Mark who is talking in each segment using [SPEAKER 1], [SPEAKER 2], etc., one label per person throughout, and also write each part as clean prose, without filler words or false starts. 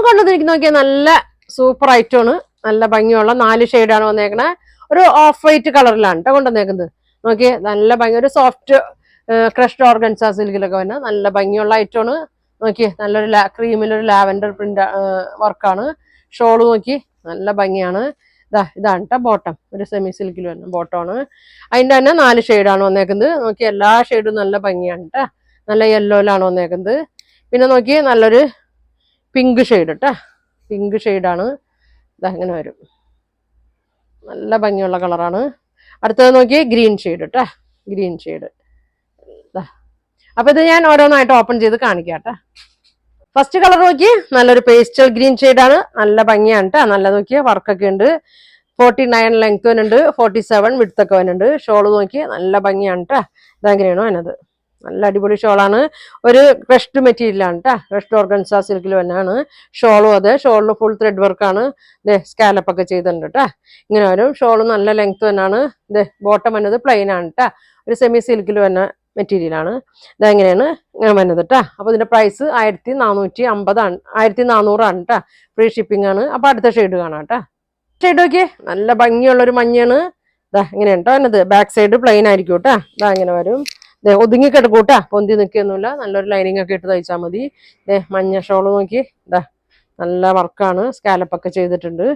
[SPEAKER 1] കൊണ്ടുവന്നിരിക്കുന്ന നോക്കിയാൽ നല്ല സൂപ്പർ ഐറ്റമാണ്. നല്ല ഭംഗിയുള്ള 4 ഷെയ്ഡാണ് വന്നേക്കണേ. ഒരു ഓഫ് വൈറ്റ് കളറിലാണ് കേട്ടോ കൊണ്ടുവന്നേക്കുന്നത്. നോക്കിയേ നല്ല ഭംഗി, ഒരു സോഫ്റ്റ് ക്രഷ്ഡ് ഓർഗൻസ സിൽക്കിലൊക്കെ വന്ന നല്ല ഭംഗിയുള്ള ഐറ്റമാണ്. നോക്കിയേ നല്ലൊരു ക്രീമിലൊരു ലാവൻഡർ പ്രിന്റ് വർക്കാണ്. ഷോള് നോക്കി നല്ല ഭംഗിയാണ്. ഇതാണ് കേട്ടോ ബോട്ടം, ഒരു സെമി സിൽക്കിൽ വരുന്ന ബോട്ടമാണ്. അതിൻ്റെ തന്നെ 4 ഷെയ്ഡാണ് വന്നേക്കുന്നത്. നോക്കി എല്ലാ ഷെയ്ഡും നല്ല ഭംഗിയാണ് കേട്ടോ. നല്ല യെല്ലോയിലാണ് വന്നേക്കുന്നത്. പിന്നെ നോക്കി നല്ലൊരു പിങ്ക് ഷെയ്ഡ് കേട്ടോ, പിങ്ക് ഷെയ്ഡാണ്. ഇങ്ങനെ വരും, നല്ല ഭംഗിയുള്ള കളറാണ്. അടുത്തത് നോക്കി ഗ്രീൻ ഷെയ്ഡ് കേട്ടോ, ഗ്രീൻ ഷെയ്ഡ്. അപ്പൊ ഇത് ഞാൻ ഓരോന്നായിട്ട് ഓപ്പൺ ചെയ്ത് കാണിക്കാം കേട്ടോ. ഫസ്റ്റ് കളർ നോക്കി നല്ലൊരു പേസ്റ്റൽ ഗ്രീൻ ഷെയ്ഡാണ്, നല്ല ഭംഗിയാണ് കേട്ടോ. നല്ല നോക്കിയ വർക്കൊക്കെ ഉണ്ട്. 49 ലെങ്ത് വരുന്നുണ്ട്, 47 വിഡ്ത്ത് ഒക്കെ വരുന്നുണ്ട്. ഷോള് നോക്കി നല്ല ഭംഗിയാണ് കേട്ടോ. ഇതെങ്ങനെയാണോ അതിനത് നല്ല അടിപൊളി ഷോളാണ്. ഒരു ക്രഷ്ഡ് മെറ്റീരിയലാണ് കേട്ടോ, ക്രഷ്ഡ് ഓർഗൻസ സിൽക്കിൽ തന്നെയാണ് ഷോളും. അതെ, ഷോളിൽ ഫുൾ ത്രെഡ് വർക്കാണ്. സ്കാലപ്പ് ഒക്കെ ചെയ്തിട്ടുണ്ട് കേട്ടോ. ഇങ്ങനെ വരും. ഷോള് നല്ല ലെങ്ത് തന്നെയാണ്. ബോട്ടം വന്നത് പ്ലെയിൻ ആണ് കേട്ടോ, ഒരു സെമി സിൽക്കിൽ വന്ന മെറ്റീരിയലാണ്. ഇതെങ്ങനെയാണ് ഇങ്ങനെ വന്നത് കേട്ടോ. അപ്പൊ ഇതിന്റെ പ്രൈസ് 1450 ആണ്, 1400 ആണ് കേട്ടോ. ഫ്രീ ഷിപ്പിംഗ് ആണ്. അപ്പൊ അടുത്ത ഷെയ്ഡ് കാണാം കേട്ടോ. ഷെയ്ഡ് നോക്കിയേ നല്ല ഭംഗിയുള്ളൊരു മഞ്ഞയാണ്. ഇങ്ങനെയാണ് കേട്ടോ എന്നത്. ബാക്ക് സൈഡ് പ്ലെയിൻ ആയിരിക്കും കേട്ടോ. ഇങ്ങനെ വരും. ഒതുങ്ങി കിടക്കും കേട്ടോ, പൊന്തി നിൽക്കൊന്നുമില്ല. നല്ലൊരു ലൈനിങ് ഒക്കെ ഇട്ട് തയ്ച്ചാൽ മതി. മഞ്ഞ ഷോള് നോക്കി നല്ല വർക്കാണ്, സ്കാലപ്പ് ഒക്കെ ചെയ്തിട്ടുണ്ട്.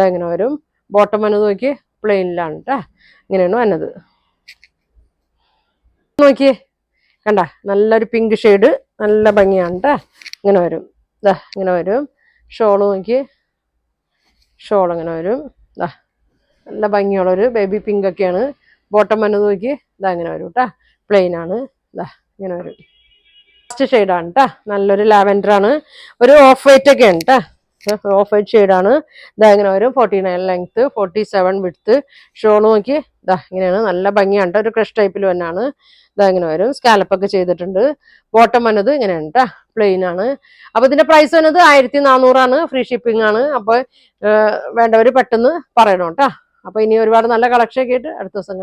[SPEAKER 1] ഇങ്ങനെ വരും. ബോട്ടം വന്നത് നോക്കി പ്ലെയിനിലാണ് കേട്ടോ. ഇങ്ങനെയാണ് വന്നത്. നോക്കിയേ കണ്ട, നല്ലൊരു പിങ്ക് ഷെയ്ഡ്, നല്ല ഭംഗിയാണ് കേട്ടോ. ഇങ്ങനെ വരും. ഇങ്ങനെ വരും. ഷോള് നോക്കി, ഷോൾ ഇങ്ങനെ വരും. നല്ല ഭംഗിയുള്ളൊരു ബേബി പിങ്ക് ഒക്കെയാണ്. ബോട്ടം വന്നത് നോക്കി ഇങ്ങനെ വരും കേട്ടോ, പ്ലെയിൻ ആണ്. ഇങ്ങനെ വരും. ഫസ്റ്റ് ഷെയ്ഡാണ് കേട്ടോ, നല്ലൊരു ലാവൻഡർ ആണ്. ഒരു ഓഫ് വൈറ്റ് ഒക്കെ ഉണ്ട് കേട്ടോ, ഓഫ് വൈറ്റ് ഷെയ്ഡാണ്. ഇങ്ങനെ വരും. 49 ലെങ്ത്, 47 വിഡ്ത്ത്. ഷോള് നോക്കി ഇങ്ങനെയാണ്, നല്ല ഭംഗിയാണ് കേട്ടോ. ഒരു ക്രഷ് ടൈപ്പിൽ തന്നെയാണ്. ഇങ്ങനെ വരും. സ്കാലപ്പ് ഒക്കെ ചെയ്തിട്ടുണ്ട്. ബോട്ടം വന്നത് ഇങ്ങനെയാണ് കേട്ടോ, പ്ലെയിൻ ആണ്. അപ്പൊ ഇതിന്റെ പ്രൈസ് വന്നത് 1400 ആണ്. ഫ്രീ ഷിപ്പിംഗ് ആണ്. അപ്പൊ വേണ്ടവര് പെട്ടെന്ന് പറയണം കേട്ടോ. അപ്പൊ ഇനി ഒരുപാട് നല്ല കളക്ഷൻ ഒക്കെ ആയിട്ട് അടുത്ത ദിവസം കാണാം.